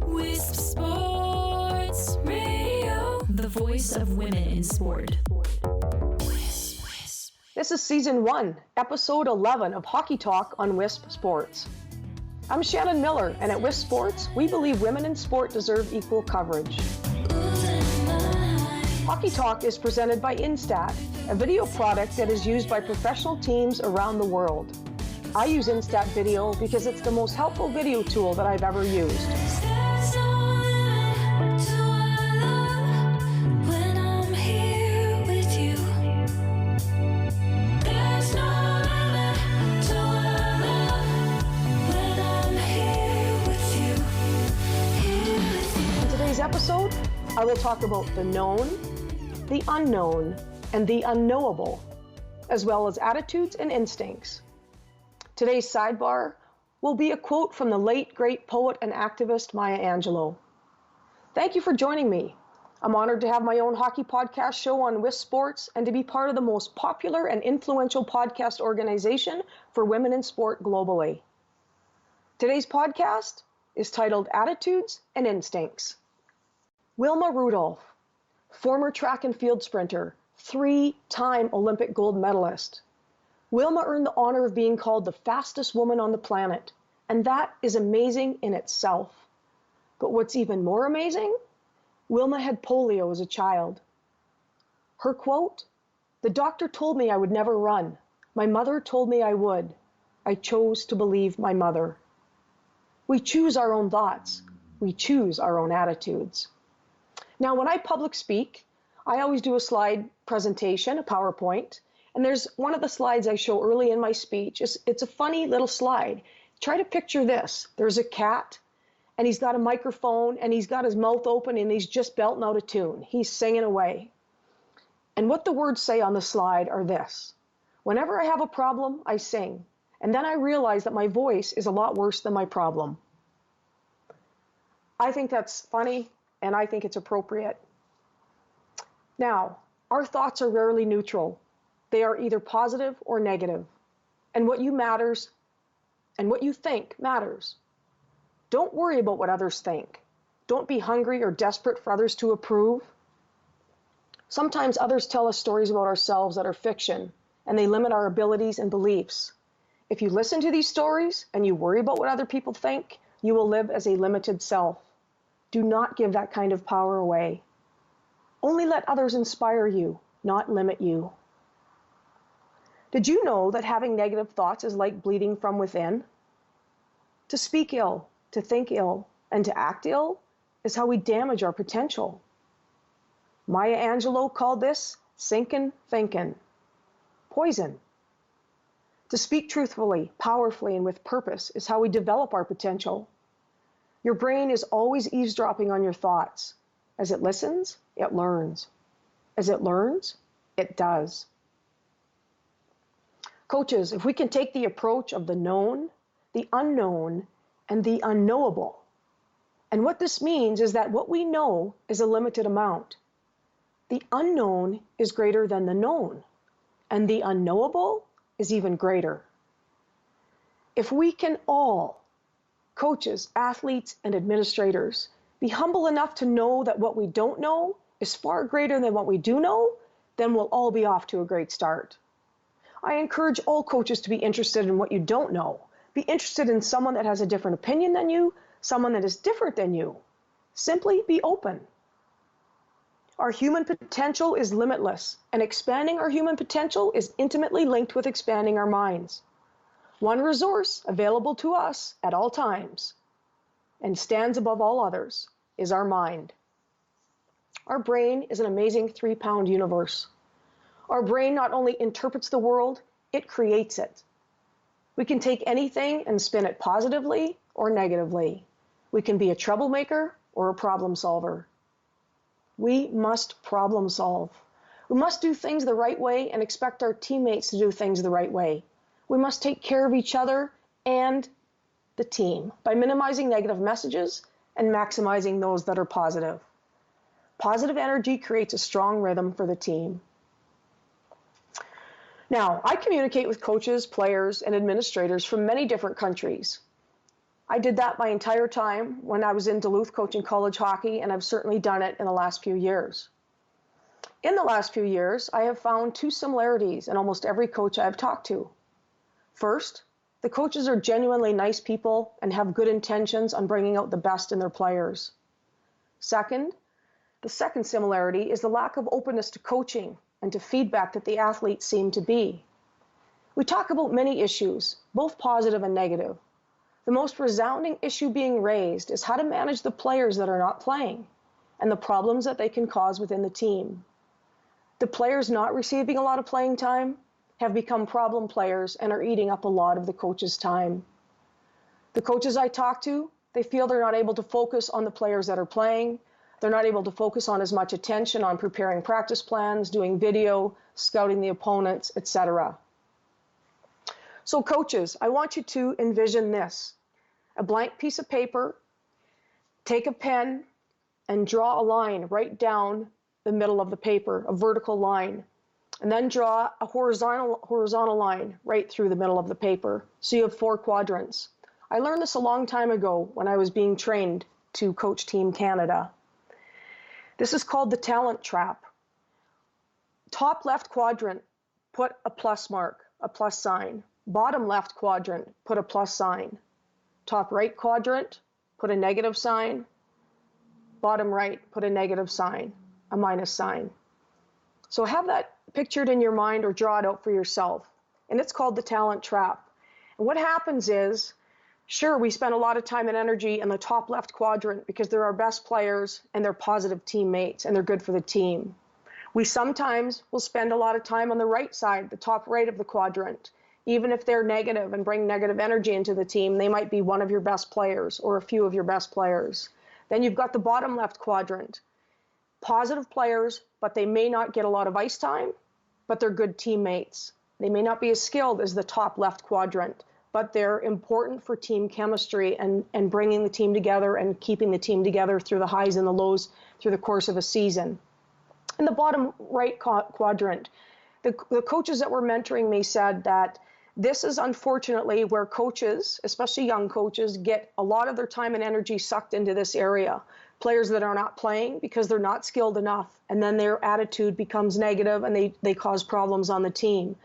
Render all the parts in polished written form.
Wisp Sports Radio, the voice of women in sport. This is Season 1, Episode 11 of Hockey Talk on Wisp Sports. I'm Shannon Miller, and at Wisp Sports, we believe women in sport deserve equal coverage. Hockey Talk is presented by Instat, a video product that is used by professional teams around the world. I use Instat Video because it's the most helpful video tool that I've ever used. Episode, I will talk about the known, the unknown, and the unknowable, as well as attitudes and instincts. Today's sidebar will be a quote from the late great poet and activist Maya Angelou. Thank you for joining me. I'm honored to have my own hockey podcast show on Wisp Sports and to be part of the most popular and influential podcast organization for women in sport globally. Today's podcast is titled Attitudes and Instincts. Wilma Rudolph, former track and field sprinter, 3-time Olympic gold medalist. Wilma earned the honor of being called the fastest woman on the planet, and that is amazing in itself. But what's even more amazing? Wilma had polio as a child. Her quote, "The doctor told me I would never run. My mother told me I would. I chose to believe my mother." We choose our own thoughts. We choose our own attitudes. Now, when I public speak, I always do a slide presentation, a PowerPoint, and there's one of the slides I show early in my speech. It's a funny little slide. Try to picture this. There's a cat, and he's got a microphone, and he's got his mouth open, and he's just belting out a tune. He's singing away. And what the words say on the slide are this: whenever I have a problem, I sing, and then I realize that my voice is a lot worse than my problem. I think that's funny. And I think it's appropriate. Now, our thoughts are rarely neutral. They are either positive or negative. And what you think matters. Don't worry about what others think. Don't be hungry or desperate for others to approve. Sometimes others tell us stories about ourselves that are fiction, and they limit our abilities and beliefs. If you listen to these stories and you worry about what other people think, you will live as a limited self. Do not give that kind of power away. Only let others inspire you, not limit you. Did you know that having negative thoughts is like bleeding from within? To speak ill, to think ill, and to act ill is how we damage our potential. Maya Angelou called this sinkin' thinkin', poison. To speak truthfully, powerfully, and with purpose is how we develop our potential. Your brain is always eavesdropping on your thoughts. As it listens, it learns. As it learns, it does. Coaches, if we can take the approach of the known, the unknown, and the unknowable, and what this means is that what we know is a limited amount. The unknown is greater than the known, and the unknowable is even greater. If we can all, coaches, athletes, and administrators, be humble enough to know that what we don't know is far greater than what we do know, then we'll all be off to a great start. I encourage all coaches to be interested in what you don't know. Be interested in someone that has a different opinion than you, someone that is different than you. Simply be open. Our human potential is limitless, and expanding our human potential is intimately linked with expanding our minds. One resource available to us at all times and stands above all others is our mind. Our brain is an amazing 3-pound universe. Our brain not only interprets the world, it creates it. We can take anything and spin it positively or negatively. We can be a troublemaker or a problem solver. We must problem solve. We must do things the right way and expect our teammates to do things the right way. We must take care of each other and the team by minimizing negative messages and maximizing those that are positive. Positive energy creates a strong rhythm for the team. Now, I communicate with coaches, players, and administrators from many different countries. I did that my entire time when I was in Duluth coaching college hockey, and I've certainly done it in the last few years. In the last few years, I have found two similarities in almost every coach I've talked to. First, the coaches are genuinely nice people and have good intentions on bringing out the best in their players. Second, the second similarity is the lack of openness to coaching and to feedback that the athletes seem to be. We talk about many issues, both positive and negative. The most resounding issue being raised is how to manage the players that are not playing and the problems that they can cause within the team. The players not receiving a lot of playing time have become problem players and are eating up a lot of the coach's time. The coaches I talk to, they feel they're not able to focus on the players that are playing. They're not able to focus on as much attention on preparing practice plans, doing video, scouting the opponents, etc. So coaches, I want you to envision this: a blank piece of paper, take a pen, and draw a line right down the middle of the paper, a vertical line, and then draw a horizontal line right through the middle of the paper. So you have 4 quadrants. I learned this a long time ago when I was being trained to coach Team Canada. This is called the talent trap. Top left quadrant, put a plus mark, a plus sign. Bottom left quadrant, put a plus sign. Top right quadrant, put a negative sign. Bottom right, put a negative sign, a minus sign. So have that pictured in your mind or draw it out for yourself. And it's called the talent trap. And what happens is, sure, we spend a lot of time and energy in the top left quadrant because they're our best players and they're positive teammates and they're good for the team. We sometimes will spend a lot of time on the right side, the top right of the quadrant. Even if they're negative and bring negative energy into the team, they might be one of your best players or a few of your best players. Then you've got the bottom left quadrant. Positive players, but they may not get a lot of ice time, but they're good teammates. They may not be as skilled as the top left quadrant, but they're important for team chemistry and bringing the team together and keeping the team together through the highs and the lows through the course of a season. In the bottom right quadrant, the coaches that were mentoring me said that this is unfortunately where coaches, especially young coaches, get a lot of their time and energy sucked into this area. Players that are not playing because they're not skilled enough, and then their attitude becomes negative and they cause problems on the team.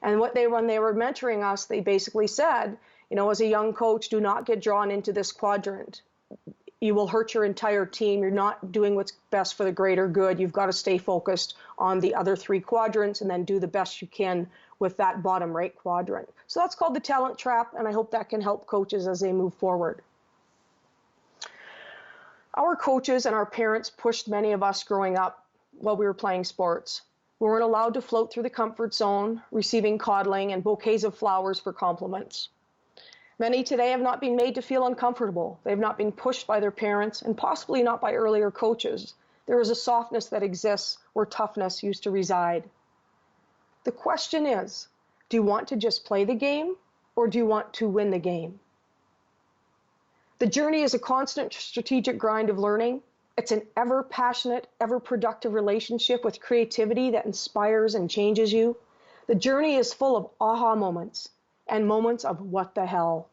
And when they were mentoring us, they basically said, as a young coach, do not get drawn into this quadrant. You will hurt your entire team. You're not doing what's best for the greater good. You've got to stay focused on the other 3 quadrants and then do the best you can with that bottom right quadrant. So that's called the talent trap, and I hope that can help coaches as they move forward. Our coaches and our parents pushed many of us growing up while we were playing sports. We weren't allowed to float through the comfort zone, receiving coddling and bouquets of flowers for compliments. Many today have not been made to feel uncomfortable. They have not been pushed by their parents and possibly not by earlier coaches. There is a softness that exists where toughness used to reside. The question is, do you want to just play the game or do you want to win the game? The journey is a constant strategic grind of learning. It's an ever passionate, ever productive relationship with creativity that inspires and changes you. The journey is full of aha moments and moments of what the hell.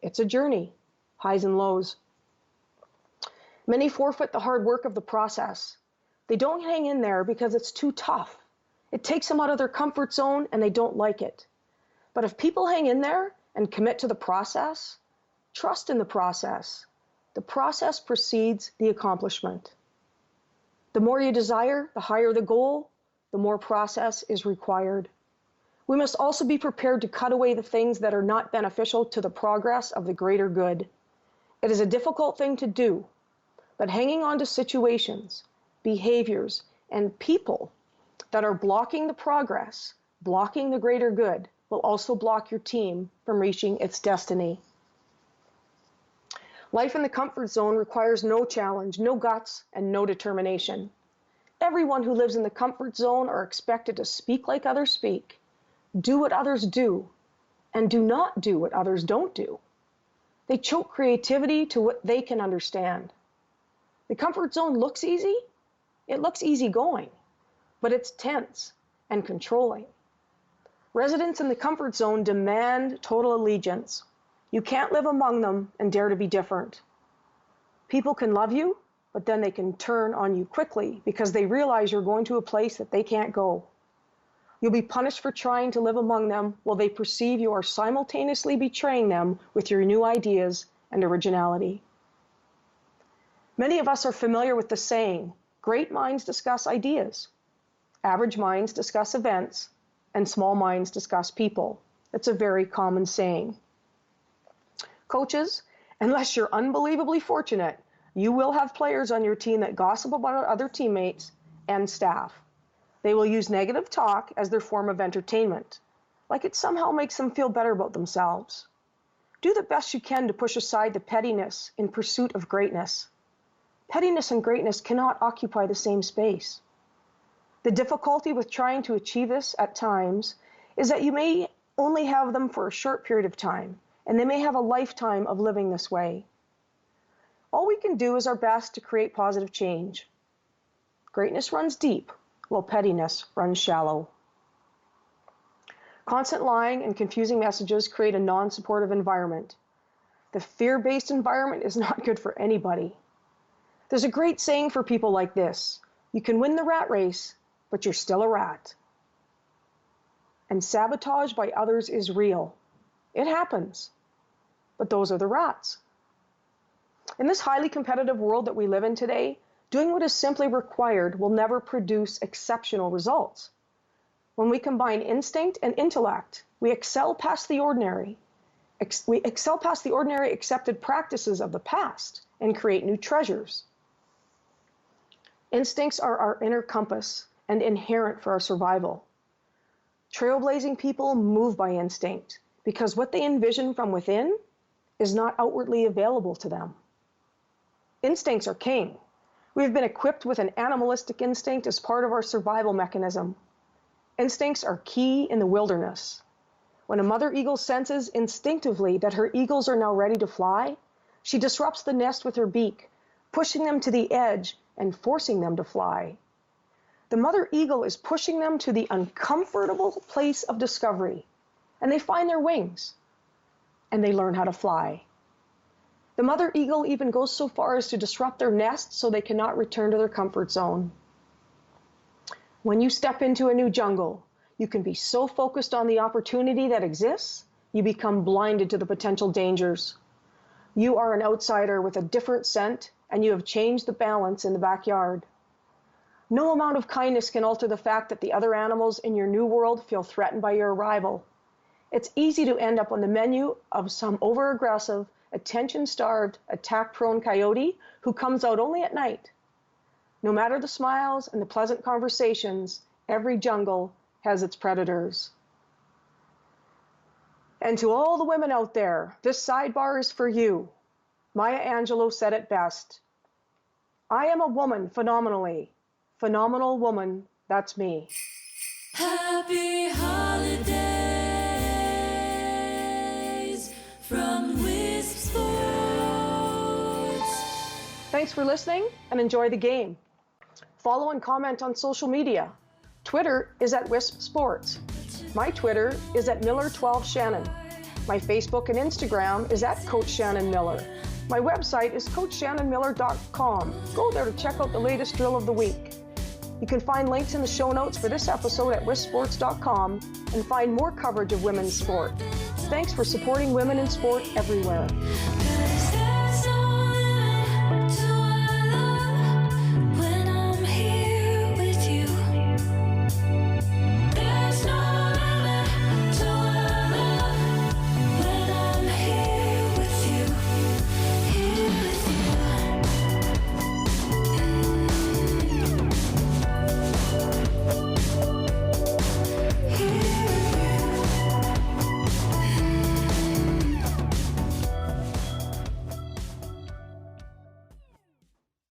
It's a journey, highs and lows. Many forfeit the hard work of the process. They don't hang in there because it's too tough. It takes them out of their comfort zone and they don't like it. But if people hang in there and commit to the process, trust in the process. The process precedes the accomplishment. The more you desire, the higher the goal, the more process is required. We must also be prepared to cut away the things that are not beneficial to the progress of the greater good. It is a difficult thing to do, but hanging on to situations, behaviors, and people that are blocking the progress, blocking the greater good, will also block your team from reaching its destiny. Life in the comfort zone requires no challenge, no guts, and no determination. Everyone who lives in the comfort zone are expected to speak like others speak, do what others do, and do not do what others don't do. They choke creativity to what they can understand. The comfort zone looks easy. It looks easygoing, but it's tense and controlling. Residents in the comfort zone demand total allegiance. You can't live among them and dare to be different. People can love you, but then they can turn on you quickly because they realize you're going to a place that they can't go. You'll be punished for trying to live among them while they perceive you are simultaneously betraying them with your new ideas and originality. Many of us are familiar with the saying, great minds discuss ideas, average minds discuss events, and small minds discuss people. It's a very common saying. Coaches, unless you're unbelievably fortunate, you will have players on your team that gossip about other teammates and staff. They will use negative talk as their form of entertainment, like it somehow makes them feel better about themselves. Do the best you can to push aside the pettiness in pursuit of greatness. Pettiness and greatness cannot occupy the same space. The difficulty with trying to achieve this at times is that you may only have them for a short period of time, and they may have a lifetime of living this way. All we can do is our best to create positive change. Greatness runs deep, while pettiness runs shallow. Constant lying and confusing messages create a non-supportive environment. The fear-based environment is not good for anybody. There's a great saying for people like this: you can win the rat race, but you're still a rat. And sabotage by others is real. It happens. But those are the rats. In this highly competitive world that we live in today, doing what is simply required will never produce exceptional results. When we combine instinct and intellect, we excel past the ordinary. We excel past the ordinary accepted practices of the past and create new treasures. Instincts are our inner compass and inherent for our survival. Trailblazing people move by instinct because what they envision from within is not outwardly available to them. Instincts are king. We've been equipped with an animalistic instinct as part of our survival mechanism. Instincts are key in the wilderness. When a mother eagle senses instinctively that her eagles are now ready to fly, she disrupts the nest with her beak, pushing them to the edge and forcing them to fly. The mother eagle is pushing them to the uncomfortable place of discovery, and they find their wings, and they learn how to fly. The mother eagle even goes so far as to disrupt their nest so they cannot return to their comfort zone. When you step into a new jungle, you can be so focused on the opportunity that exists, you become blinded to the potential dangers. You are an outsider with a different scent, and you have changed the balance in the backyard. No amount of kindness can alter the fact that the other animals in your new world feel threatened by your arrival. It's easy to end up on the menu of some over-aggressive, attention-starved, attack-prone coyote who comes out only at night. No matter the smiles and the pleasant conversations, every jungle has its predators. And to all the women out there, this sidebar is for you. Maya Angelou said it best. I am a woman phenomenally. Phenomenal woman, that's me. Happy holidays from Wisp Sports. Thanks for listening and enjoy the game. Follow and comment on social media. Twitter is at Wisp Sports. My Twitter is at Miller12Shannon. My Facebook and Instagram is at Coach Shannon Miller. My website is CoachShannonMiller.com. Go there to check out the latest drill of the week. You can find links in the show notes for this episode at wispsports.com and find more coverage of women's sport. Thanks for supporting women in sport everywhere.